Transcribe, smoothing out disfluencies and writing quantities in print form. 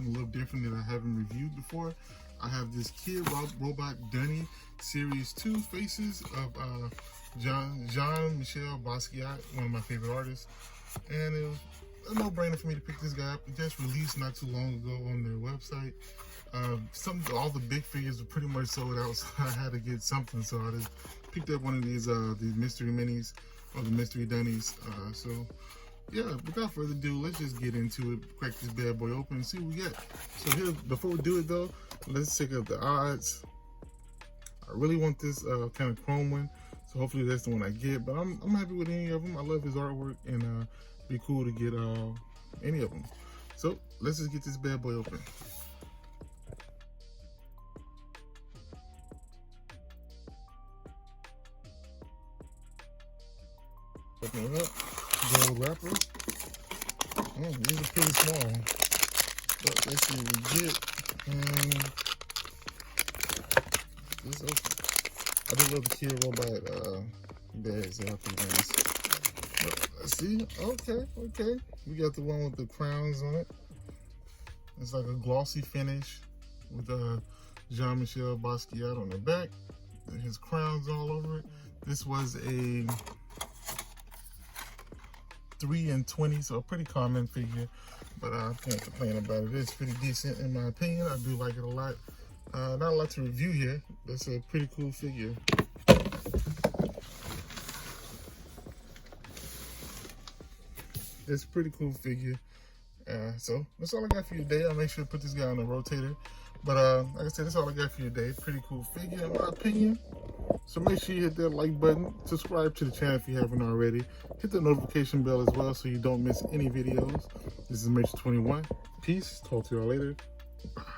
something a little different that I haven't reviewed before. I have this Kidrobot Dunny Series 2 faces of Jean-Michel Basquiat, one of my favorite artists. And it was a no-brainer for me to pick this guy up. It just released not too long ago on their website. All the big figures were pretty much sold out, so I had to get something. So I just picked up one of these mystery minis, or the mystery Dunnies. So yeah, without further ado, let's just get into it. Crack this bad boy open and see what we get. So here, before we do it though, let's check out the odds. I really want this kind of chrome one, so hopefully that's the one I get. But I'm happy with any of them. I love his artwork, and it'd be cool to get any of them. So let's just get this bad boy open. Open it up. Gold wrapper. These are pretty small. But let's see what we get. This open. I do love the Kidrobot bags. They're pretty nice. But let's see. Okay. We got the one with the crowns on it. It's like a glossy finish with Jean-Michel Basquiat on the back. His crowns all over it. This was a 3 and 20, so a pretty common figure, but I can't complain about it. It's pretty decent in my opinion. I do like it a lot. Not a lot to review here. That's a pretty cool figure. It's a pretty cool figure. So that's all I got for you today. I'll make sure to put this guy on the rotator. But like I said, that's all I got for you today. Pretty cool figure in my opinion. So make sure you hit that like button, subscribe to the channel if you haven't already, hit the notification bell as well so you don't miss any videos. This is Mitch 21. Peace. Talk to y'all later. Bye.